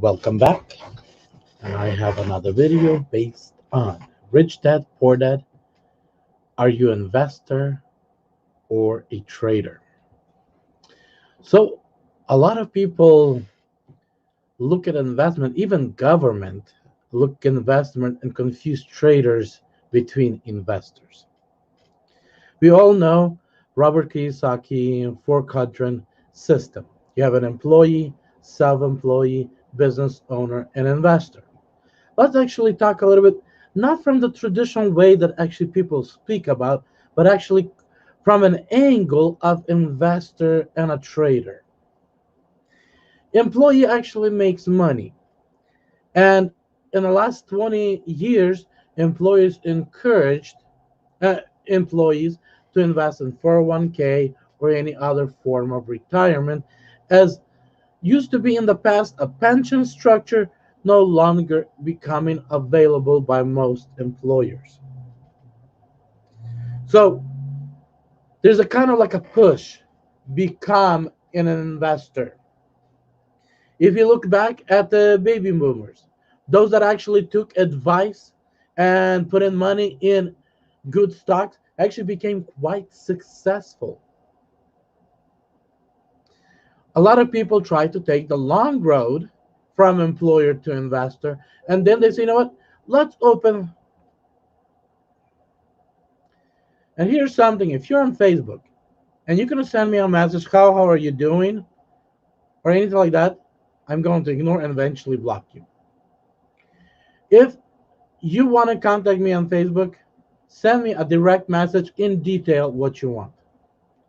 Welcome back. And I have another video based on Rich Dad, Poor Dad. Are you an investor or a trader? So a lot of people look at investment, even government look at investment and confuse traders between investors. We all know Robert Kiyosaki four-quadrant system. You have an employee, self-employee, business owner, and investor. Let's actually talk a little bit, not from the traditional way that actually people speak about, but actually from an angle of investor and a trader. Employee actually makes money. And in the last 20 years, employers encouraged employees to invest in 401k or any other form of retirement, as used to be in the past a pension structure no longer becoming available by most employers. So there's a kind of like a push, become an investor. If you look back at the baby boomers, those that actually took advice and put in money in good stocks actually became quite successful. A lot of people try to take the long road from employer to investor, and then they say, you know what, let's open. And here's something: if you're on Facebook and you're going to send me a message, how are you doing, or anything like that, I'm going to ignore and eventually block you. If you want to contact me on Facebook, send me a direct message in detail what you want.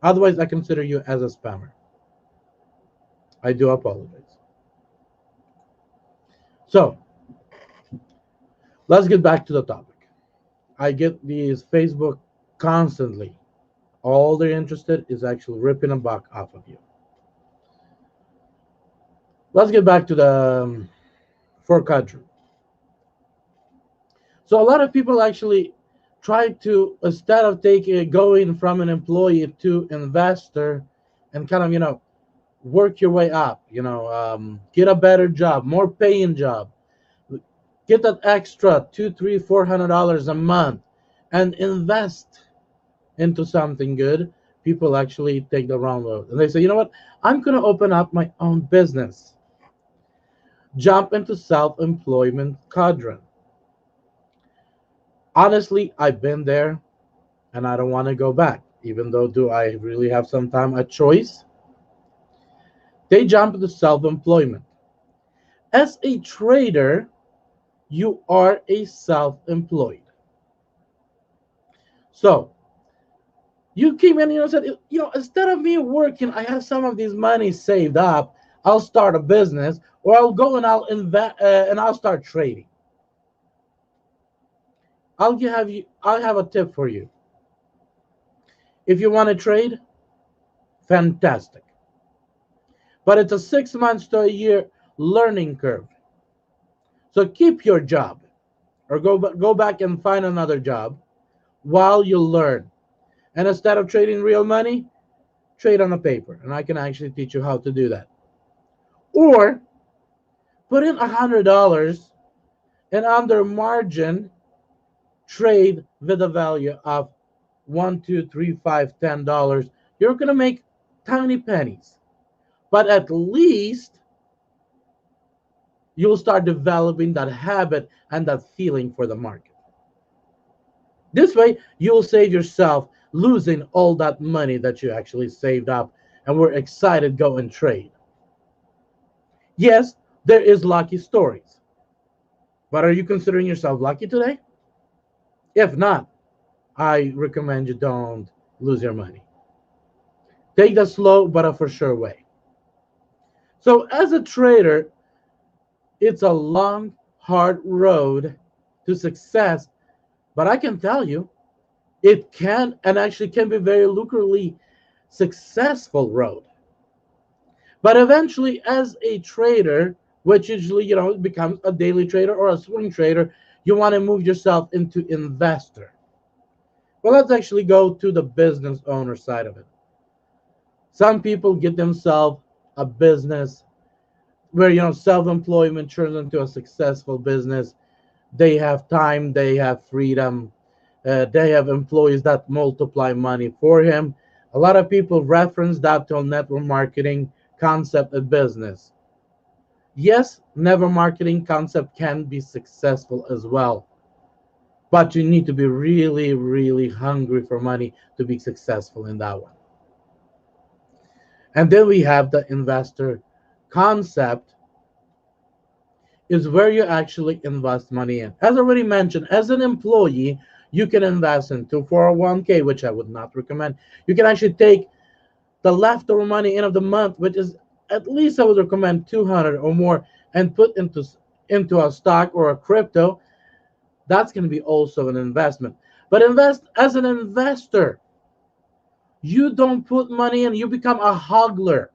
Otherwise, I consider you as a spammer. I do apologize. So let's get back to the topic. I get these Facebook constantly. All they're interested is actually ripping a buck off of you. Let's get back to the four-quadrant. So a lot of people actually try to, instead of going from an employee to investor, and kind of work your way up, get a better job, more paying job, get that extra $200, $300, $400 a month, and invest into something good. People actually take the wrong road, and they say, you know what, I'm going to open up my own business. Jump into self-employment quadrant. Honestly, I've been there, and I don't want to go back. Even though, do I really have some time a choice? They jump into self-employment. As a trader, you are a self-employed. So you came in and said, instead of me working, I have some of this money saved up. I'll start a business, or I'll go and I'll invest and I'll start trading. I'll have a tip for you. If you want to trade, fantastic. But it's a 6 months to a year learning curve. So keep your job, or go back and find another job while you learn. And instead of trading real money, trade on a paper. And I can actually teach you how to do that. Or put in $100 and under margin, trade with a value of $1, $2, $3, $5, $10. You're going to make tiny pennies. But at least you'll start developing that habit and that feeling for the market. This way, you'll save yourself losing all that money that you actually saved up and were excited go and trade. Yes, there is lucky stories. But are you considering yourself lucky today? If not, I recommend you don't lose your money. Take the slow but a for sure way. So as a trader, it's a long, hard road to success. But I can tell you, it can and actually can be very lucratively successful road. But eventually, as a trader, which usually becomes a daily trader or a swing trader, you want to move yourself into investor. Well, let's actually go to the business owner side of it. Some people get themselves a business where self-employment turns into a successful business. They have time, they have freedom, they have employees that multiply money for him. A lot of people reference that to network marketing concept of business. Yes, network marketing concept can be successful as well, but you need to be really, really hungry for money to be successful in that one. And then we have the investor concept, is where you actually invest money in. As already mentioned, as an employee, you can invest into 401k, which I would not recommend. You can actually take the leftover money end of the month, which is at least I would recommend 200 or more, and put into a stock or a crypto. That's going to be also an investment. But invest as an investor. You don't put money in, you become a hogler.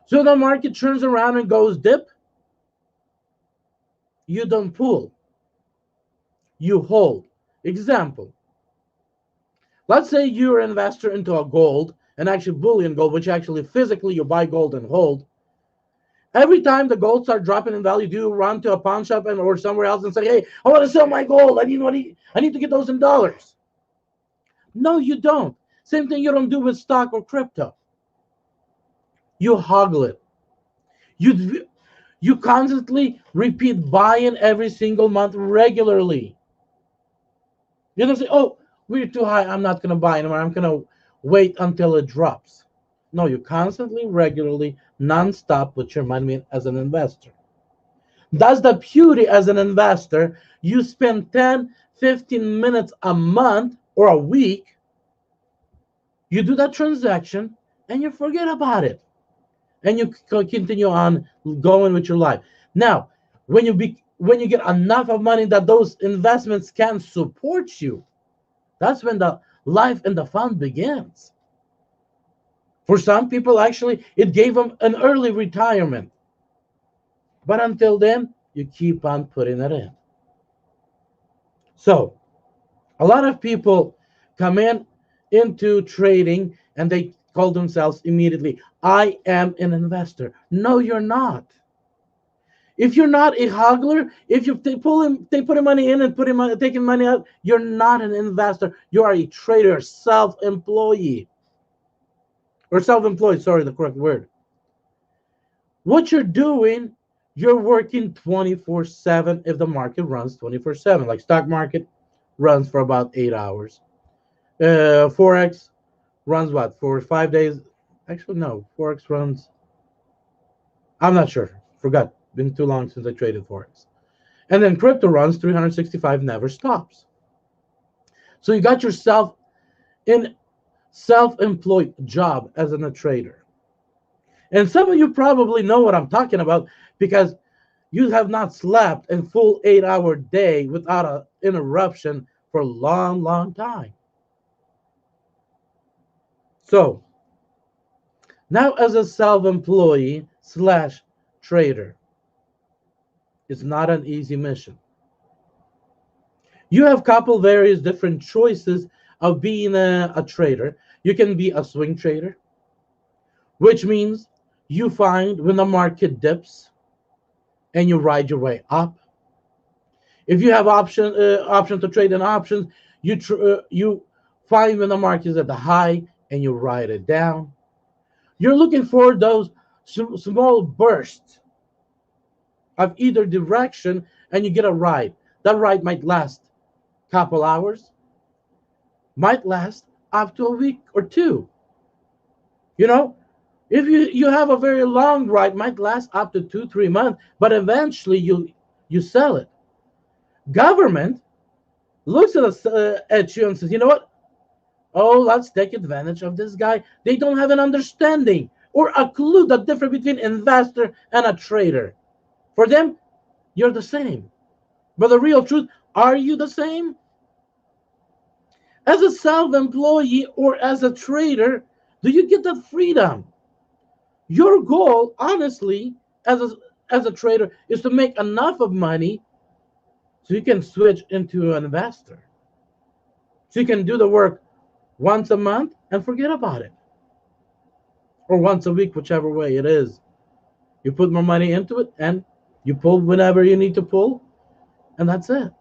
So the market turns around and goes dip, you don't pull, you hold. Example, let's say you're an investor into a gold, and actually bullion gold, which actually physically you buy gold and hold. Every time the gold starts dropping in value, do you run to a pawn shop or somewhere else and say, hey, I want to sell my gold. I need to get those in dollars. No, you don't. Same thing you don't do with stock or crypto. You hoggle it. You constantly repeat buying every single month regularly. You don't say, oh, we're too high, I'm not going to buy anymore. I'm going to wait until it drops. No, you constantly, regularly, non-stop put your money in as an investor. That's the beauty as an investor. You spend 10, 15 minutes a month or a week. You do that transaction and you forget about it. And you continue on going with your life. Now, when you get enough of money that those investments can support you, that's when the life and the fun begins. For some people, actually, it gave them an early retirement. But until then, you keep on putting it in. So, a lot of people come into trading and they call themselves immediately, I am an investor. No, you're not. If you're not a hogler, if they put money in and taking money out, you're not an investor. You are a trader, self-employed. Sorry, the correct word. What you're doing, you're working 24/7 if the market runs 24/7. Like stock market runs for about 8 hours. Forex runs what, for 5 days? Actually, no. Forex runs, I'm not sure. Forgot. Been too long since I traded Forex. And then crypto runs 365, never stops. So you got yourself in self-employed job as a trader. And some of you probably know what I'm talking about because you have not slept a full 8-hour day without an interruption for a long, long time. So now as a self-employee / trader, it's not an easy mission. You have a couple various different choices of being a trader. You can be a swing trader, which means you find when the market dips and you ride your way up. If you have option to trade in options, you find when the market is at the high and you ride it down. You're looking for those small bursts of either direction and you get a ride. That ride might last a couple hours, might last up to a week or two. You know, if you have a very long ride, might last up to 2-3 months, but eventually you sell it. Government looks at you and says, you know what? Oh, let's take advantage of this guy. They don't have an understanding. or a clue the difference between investor and a trader. For them, you're the same. But the real truth, are you the same? As a self-employee or as a trader, do you get that freedom? Your goal, honestly, as a trader, is to make enough of money so you can switch into an investor. So you can do the work once a month and forget about it. Or once a week, whichever way it is. You put more money into it and you pull whenever you need to pull, and that's it.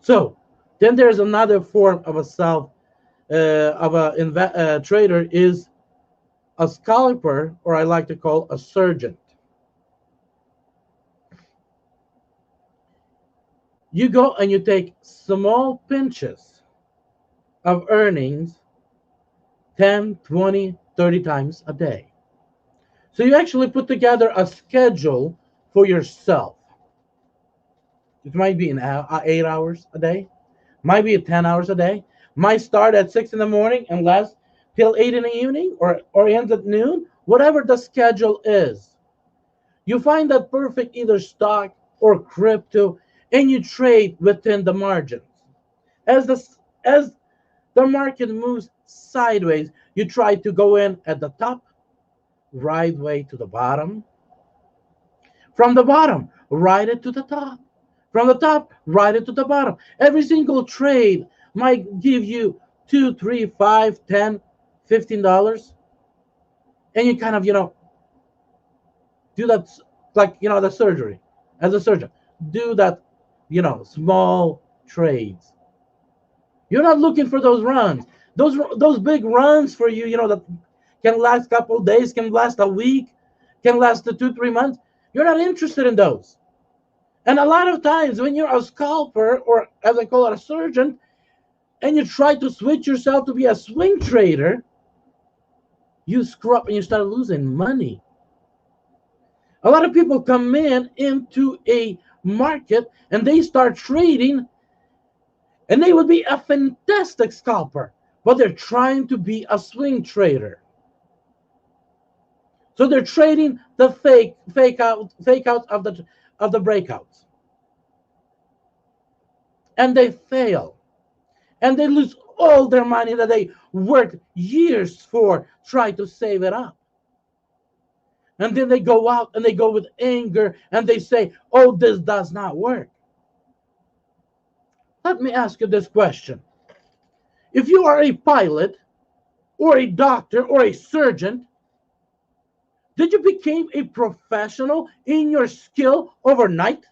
So then there's another form of a trader is a scalper, or I like to call a surgeon. You go and you take small pinches of earnings 10, 20, 30 times a day. So you actually put together a schedule for yourself. It might be 8 hours a day, might be 10 hours a day, might start at 6 in the morning and last till 8 in the evening, or ends at noon, whatever the schedule is. You find that perfect either stock or crypto, and you trade within the margins. As the market moves sideways, you try to go in at the top, right way to the bottom. From the bottom, ride it to the top. From the top, ride it to the bottom. Every single trade might give you 2, 3, 5, 10, $15. And you kind of, do that like, the surgery. As a surgeon, do that, small trades. You're not looking for those runs. Those big runs for you, that can last a couple of days, can last a week, can last 2, 3 months. You're not interested in those. And a lot of times when you're a scalper, or as I call it, a surgeon, and you try to switch yourself to be a swing trader, you screw up and you start losing money. A lot of people come into a market and they start trading, and they would be a fantastic scalper, but they're trying to be a swing trader. So they're trading the fake out of the breakouts, and they fail, and they lose all their money that they worked years for, try to save it up. And then they go out and they go with anger and they say, oh, this does not work. Let me ask you this question. If you are a pilot or a doctor or a surgeon, did you become a professional in your skill overnight?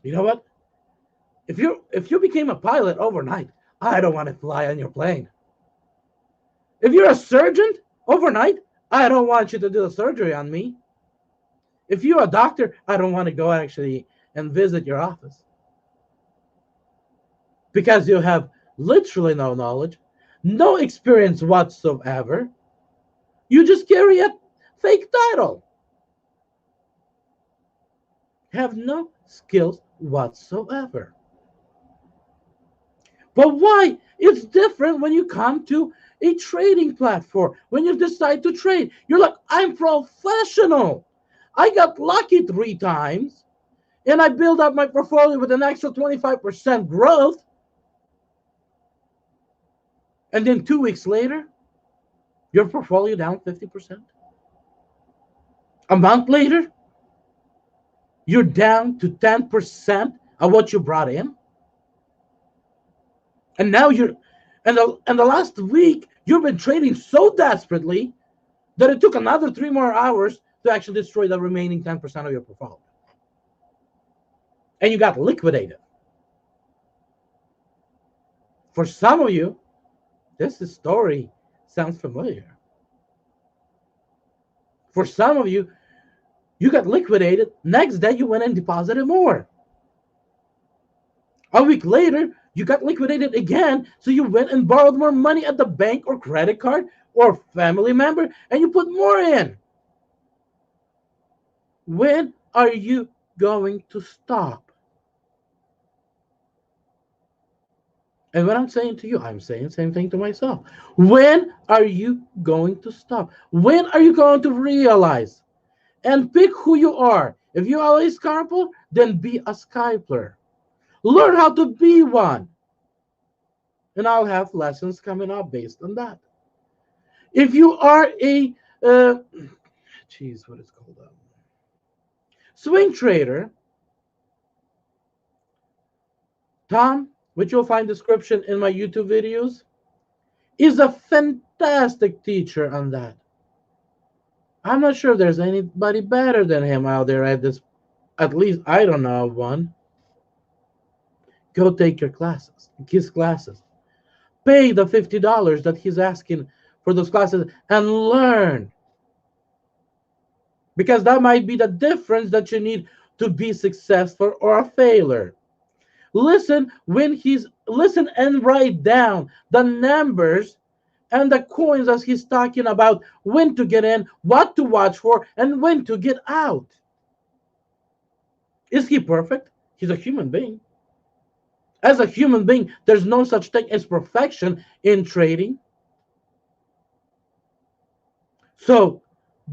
You know what? If you became a pilot overnight, I don't want to fly on your plane. If you're a surgeon overnight, I don't want you to do the surgery on me. If you're a doctor, I don't want to go actually and visit your office. Because you have literally no knowledge, no experience whatsoever. You just carry a fake title. Have no skills whatsoever. But why? It's different when you come to a trading platform. When you decide to trade, you're like, I'm professional. I got lucky 3 times, and I built up my portfolio with an extra 25% growth. And then 2 weeks later, your portfolio down 50%. A month later, you're down to 10% of what you brought in. And now and the last week, you've been trading so desperately that it took another 3 more hours to actually destroy the remaining 10% of your portfolio. And you got liquidated. For some of you, this story sounds familiar. For some of you, you got liquidated. Next day, you went and deposited more. A week later, you got liquidated again, so you went and borrowed more money at the bank or credit card or family member, and you put more in. When are you going to stop? And when I'm saying to you, I'm saying the same thing to myself. When are you going to stop? When are you going to realize and pick who you are? If you are a scarper, then be a skypler. Learn how to be one. And I'll have lessons coming up based on that. If you are a, what is called swing trader, Tom, which you'll find description in my YouTube videos, is a fantastic teacher on that. I'm not sure there's anybody better than him out there at this. At least I don't know of one. Go take your classes, his classes. Pay the $50 that he's asking for those classes and learn. Because that might be the difference that you need to be successful or a failure. Listen and write down the numbers and the coins as he's talking about when to get in, what to watch for, and when to get out. Is he perfect? He's a human being. As a human being, there's no such thing as perfection in trading. So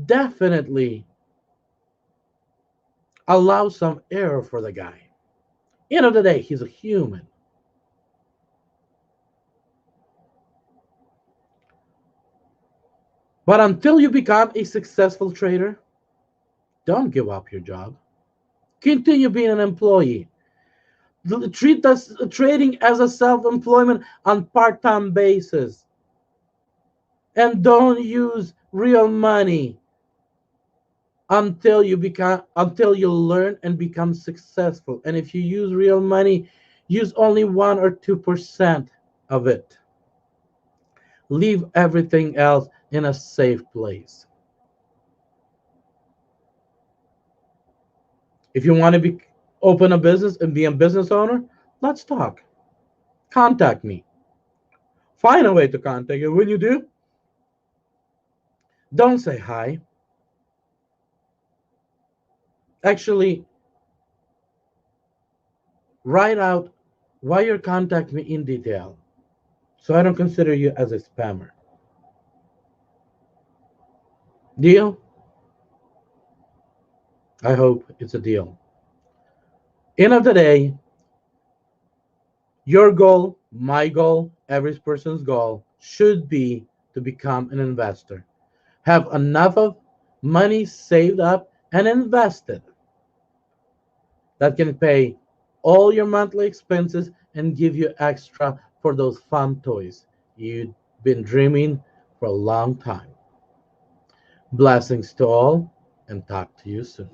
definitely allow some error for the guy. End of the day, he's a human. But until you become a successful trader, don't give up your job. Continue being an employee. Treat us trading as a self-employment on part-time basis. And don't use real money until you learn and become successful. And if you use real money, use only 1 or 2% of it. Leave everything else in a safe place. If you want to open a business and be a business owner, let's talk. Contact me. Find a way to contact you. When you do, don't say hi. Actually, write out why you're contacting me in detail, so I don't consider you as a spammer. Deal? I hope it's a deal. End of the day, your goal, my goal, every person's goal should be to become an investor. Have enough of money saved up and invested that can pay all your monthly expenses and give you extra for those fun toys you've been dreaming for a long time. Blessings to all, and talk to you soon.